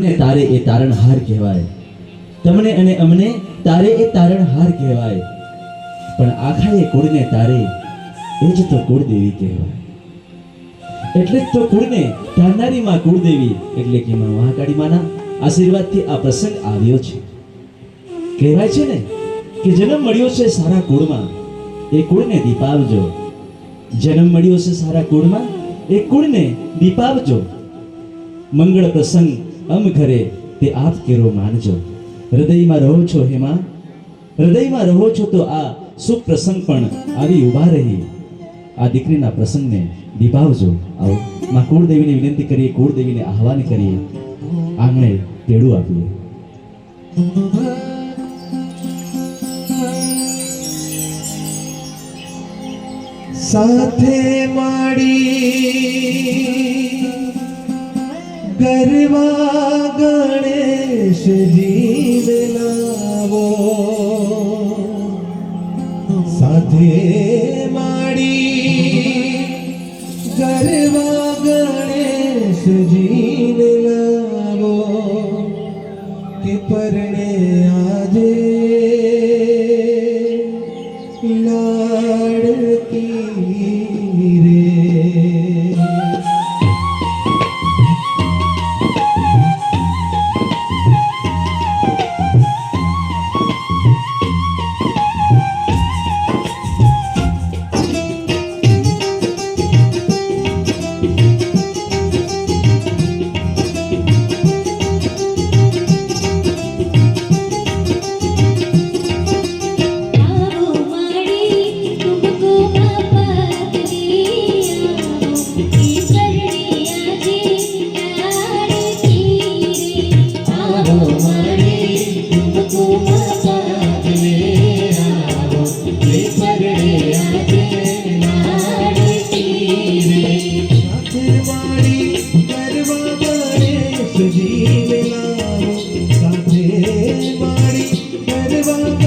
ને તારે એ તારણહાર કહેવાય, તમને અને અમને તારે એ તારણહાર કહેવાય, પણ આખા એ કુળને તારે એ જ તો કુળદેવી કહેવાય. એટલે જ તો કુળને તારનારી માં કુળદેવી એટલે કે માં મહાકાળી માના આશીર્વાદથી આ પ્રસંગ આવ્યો છે. કહેવાય છે ને કે જન્મ મળ્યો છે સારા કુળમાં, એ કુળને દીપાવજો. જન્મ મળ્યો છે સારા કુળમાં, એ કુળને દીપાવજો. મંગળ પ્રસંગ અમ ઘરે તે આપ કેરો માનજો. હૃદયમાં રહો છો હેમાં, હૃદયમાં રહો છો તો આ શુભ પ્રસંગ પણ આવી ઉભા રહી આ દીકરીના પ્રસંગને દીપાવજો. આવો માં કુળદેવીને વિનંતી કરીએ, કુળદેવીને આહવાન કરીએ, આંગણે તેડું આપીએ. સાથે માડી ગરવા ગણેશજી લાવો, સાથે માડી ગરવા ગણેશજી લાવો, કે પરણે આજે લાડકી રે. સાથે માડી ગરવા